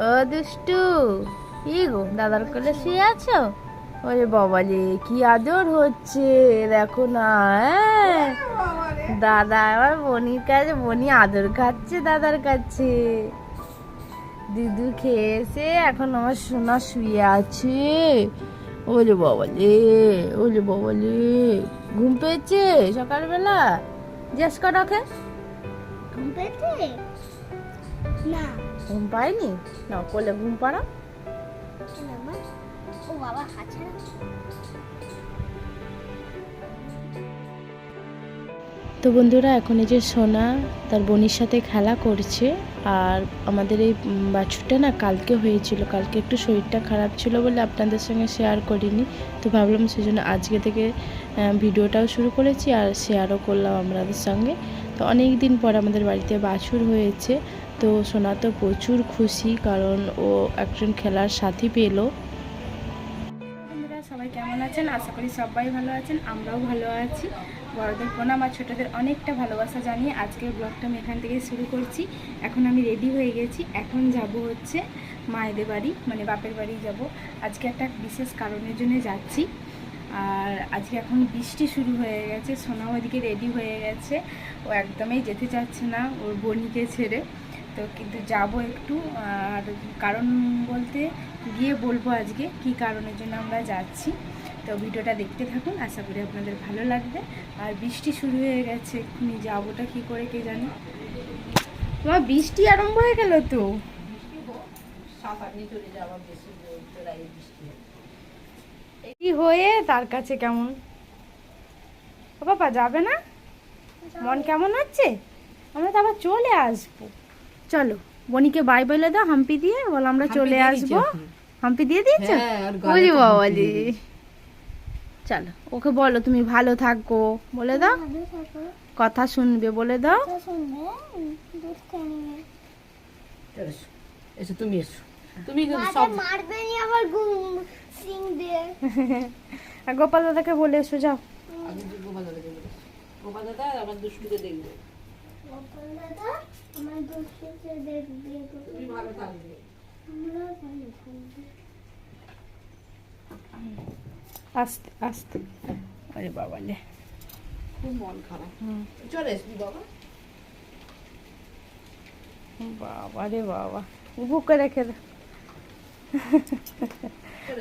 ও দুষ্টু, কি গো দাদার কোলে শুয়ে আছো? ওরে বাবা রে, কি আদর হচ্ছে দেখো না। দাদা আমার বনির কাছে, বনি আদর খাচ্ছে দাদার কাছে। দুধু খেয়েছে, এখন আমার সোনা শুয়ে আছে। ওরে বাবা রে, ওরে বাবা রে, ঘুম পেয়েছে সকালবেলা? জিজ্ঞেস কর ওকে। ঘুম পেয়েছে না? ঘুম পায়নি না, কোলে ঘুম পাড়া। ও বাবা খাচ্ছে না। তো বন্ধুরা, এখন এই যে সোনা তার বোনের সাথে খেলা করছে। আর আমাদের এই বাছুরটা না কালকে হয়েছিল, কালকে একটু শরীরটা খারাপ ছিল বলে আপনাদের সঙ্গে শেয়ার করিনি। তো ভাবলাম সেজন্য আজকে থেকে ভিডিওটাও শুরু করেছি আর শেয়ারও করলাম আপনাদের সঙ্গে। তো অনেক দিন পর আমাদের বাড়িতে বাছুর হয়েছে। তো সোনা তো প্রচুর খুশি, কারণ ও একজন খেলার সাথী পেলো। বন্ধুরা সবাই কেমন আছেন? আশা করি সবাই ভালো আছেন, আমরাও ভালো আছি। বড়দের প্রণাম আর ছোটদের অনেকটা ভালোবাসা জানিয়ে আজকের ব্লগটা আমি এখান থেকে শুরু করছি। এখন আমি রেডি হয়ে গেছি, এখন যাব হচ্ছে মায়েদের বাড়ি, মানে বাপের বাড়ি যাব। আজকে একটা বিশেষ কারণের জন্য যাচ্ছি। আর আজকে এখন বৃষ্টি শুরু হয়ে গেছে, সোনাও ওদিকে রেডি হয়ে গেছে। ও একদমই যেতে চাচ্ছে না ওর বোনিকে ছেড়ে। তো কিন্তু যাব একটু, আর কারণ বলতে গিয়ে বলবো আজকে কি কারণের জন্য আমরা যাচ্ছি। তো ভিডিওটা দেখতে থাকুন, আশা করি আপনাদের ভালো লাগবে। আর বৃষ্টি শুরু হয়ে গেছে, এক্ষুনি যাবোটা কি করে কে জানে। তোমার বৃষ্টি আরম্ভ হয়ে গেল তো। এই হয়ে তার কাছে কেমন ও বাবা যাবে না? মন কেমন হচ্ছে? আমরা তো আবার চলে আসবো। চলো বনিকে বাই বলে দাও হাম্পি দিয়ে, বল আমরা চলে আসবো। হাম্পি দিয়ে দিয়েছো? ওরে বাবা রে, চলো ওকে বলো তুমি ভালো থাকো বলে দাও, কথা শুনবে বলে দাও। এসো তুমি, এসো তুমি সব মারবে নি আবার ঘুম সিং দিয়ে। আর গোপাল দাদাকে বলে এসো, যাও। আমি গোপাল দাদাকে বলি, গোপাল দাদা আমার দুষ্টুকে দেখবে, গোপাল দাদা আমার দুষ্টুকে দেখবে, তুমি ভালো থাকবে। আমরা ভালো থাকবো। আস্তে আস্তে, আরে বাবা লে, খুব মন খারাপ। চলে এসবি বাবা। বাবা রে বাবা, বুকে রেখে দাও।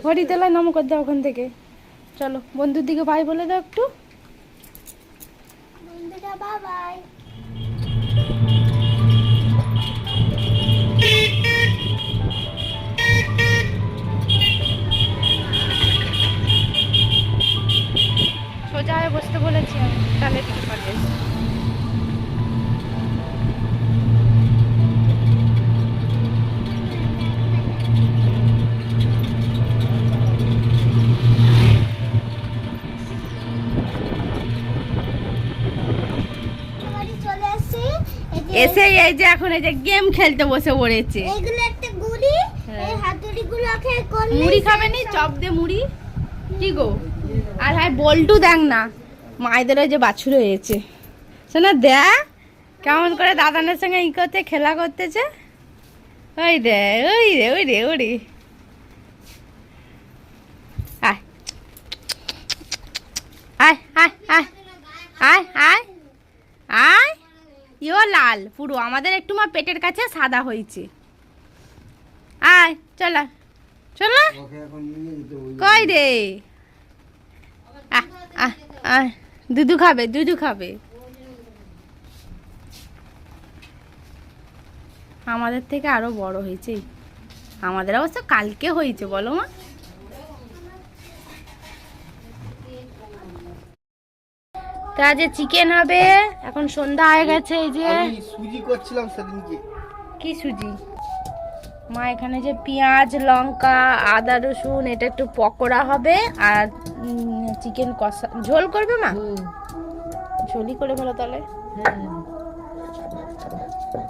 হরি তেলায় নাম করে দাও ওখান থেকে। চলো বন্ধুর দিকে ভাই বলে দাও একটু। বন্ধুরা বাই বাই। সোজা হয়ে বসতে বলেছি আমি, তাহলে দিকে পাঠিয়ে। বাড়ি চলে আসছি। এসে এই যে এখন এই যে গেম খেলতে বসে পড়েছে। এগুলো একটা গুড়ি, এই হাতুড়ি গুলোকে করলে মুড়ি খাবে নি? চপ দে মুড়ি। কি গো? আর হ্যাঁ বল্টু দেখ না, মায়েদের ওই যে বাছুর হয়েছে, শোনা দেখ কেমন করে দাদানের সঙ্গে ই করতে খেলা করতেছে। ওই রে ওই রে ওই রে ওই রে, আয় আয় আয় আয় আয় আয় আয়। ইও লাল পুরো, আমাদের একটু মা পেটের কাছে সাদা হয়েছে। আয় চলা চলা, কই রে? দুধু খাবে, দুধু খাবে। আমাদের থেকে আরো বড় হয়েছে, আমাদের অবশ্য কালকে হয়েছে বলো মা। তা যে চিকেন হবে, এখন সন্ধ্যা হয়ে গেছে। এই যে আমি সুজি করছিলাম সেদিনকে। কি সুজি? মা এখানে যে পেঁয়াজ লঙ্কা আদা রসুন এটা একটু পকোড়া হবে, আর চিকেন কষা ঝোল করবে মা। ঝোলই করে ভালো তাহলে।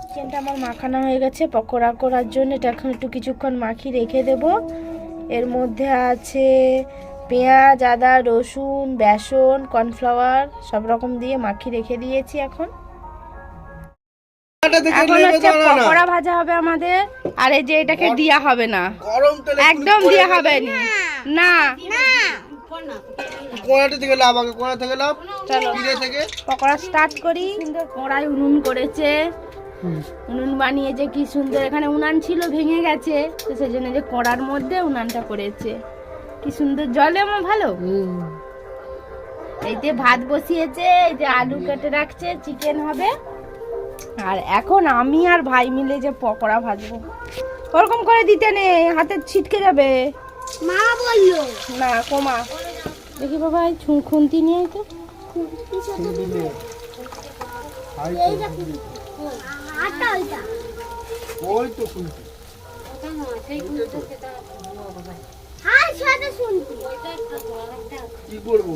চিকেনটা আমার মাখানো হয়ে গেছে পকোড়া করার জন্য। এটা এখন একটু কিছুক্ষণ মাখিয়ে রেখে দেব। এর মধ্যে আছে পেঁয়াজ আদা রসুন বেসন কর্নফ্লাওয়ার সব রকম দিয়ে মাখিয়ে রেখে দিয়েছি। এখন এখন হচ্ছে পকোড়া ভাজা হবে আমাদের, আর এই যে এটাকে দেয়া হবে না, গরম তেলে একদম দেয়া হবে না। কোণাটা থেকে লাভ, আগে কোণা থেকে লাভ, চলো ফিরে থেকে পকোড়া স্টার্ট করি। সুন্দর কড়াই উনুন করেছে, উনুন বানিয়েছে কি সুন্দর। এখানে উনান ছিল ভেঙে গেছে, তো সেই জন্য যে কড়ার মধ্যে উনানটা করেছে, কি সুন্দর জলে আমার ভালো। এই যে ভাত বসিয়েছে, এই যে আলু কেটে রাখছে, চিকেন হবে। আর এখন আমি আর ভাই মিলে যে পকোড়া ভাজবো। ওরকম করে দিতে নেই, হাতে ছিটকে যাবে। মা বললো না কমা, দেখি বাবা এই খুন্তি নিয়ে আয় তো। আটা ওইটা ওই তো খুলছি। আর সাথে শুনছি কি করবো?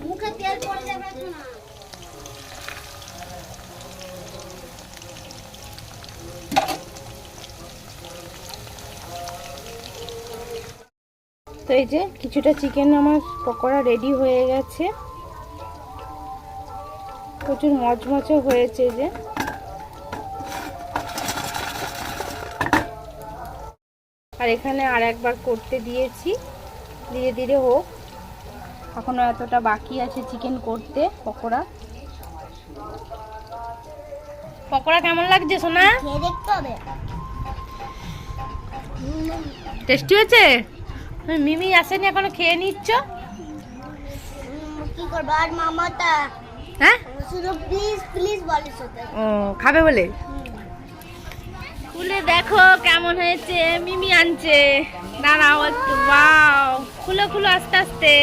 মুখে তেল পড়ে যাবে না। তো এই যে কিছুটা চিকেন আমার পকোড়া রেডি হয়ে গেছে, প্রচুর মচমচে হয়েছে। যে আর এখানে আর একবার করতে দিয়েছি, ধীরে ধীরে হোক, এখনো এতটা বাকি আছে চিকেন করতে। পকোড়া পকোড়া কেমন লাগছে সোনা? খেয়ে দেখতে হবে। টেস্টি হয়েছে? মিমি আসেনি এখনো, খেয়ে নিচ্ছ? কি করবো আর মামাটা হ্যাঁ শুধু প্লিজ প্লিজ বলে সাথে। ও খাবে বলে। খুলে দেখো কেমন হয়েছে, মিমি আনছে। দাঁড়াও একটু, ওয়াও, খুলো খুলো আস্তে আস্তে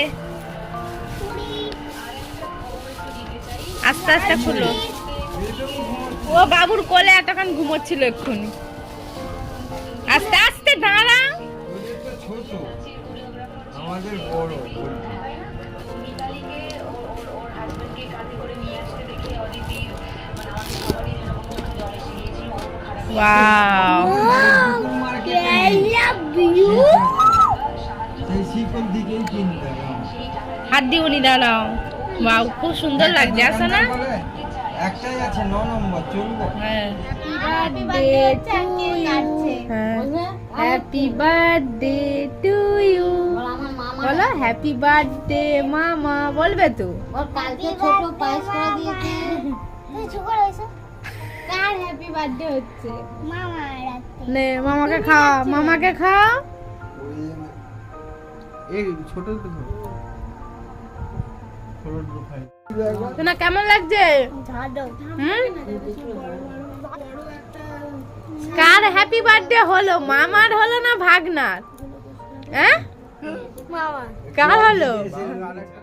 আস্তে আস্তে খুলো। ও বাবুর কোলে এতক্ষণ ঘুমোচ্ছিল, এক্ষুনি। আস্তে আস্তে দাঁড়া। আমাদের বড় ওয়াও, I love you. সেই শিকল দিকেই কিনতে হাত দিওনি, দাঁড়াও। ওয়াও, খুব সুন্দর লাগছে, আসো না? একটাই আছে 9 নম্বর, চলবো? হ্যাঁ, Happy birthday to you. Happy birthday to you. বলো হ্যাপি বার্থডে মামা, বলবে তো? কালকে ছোট পায়েস করে দিয়েছে। তুই সুগার হয়েছে? কার হ্যাপি বার্থডে হচ্ছে? মামা রাতে। নে মামাকে খাও, মামাকে খাও। এই ছোট তো ছোট তো খাই। শোনা কেমন লাগছে? ঝাড়ো। হুম? কার হ্যাপি বার্থডে হলো, মামার হলো না ভাগনার? হ্যাঁ, মামা। কার হলো? আরেকটা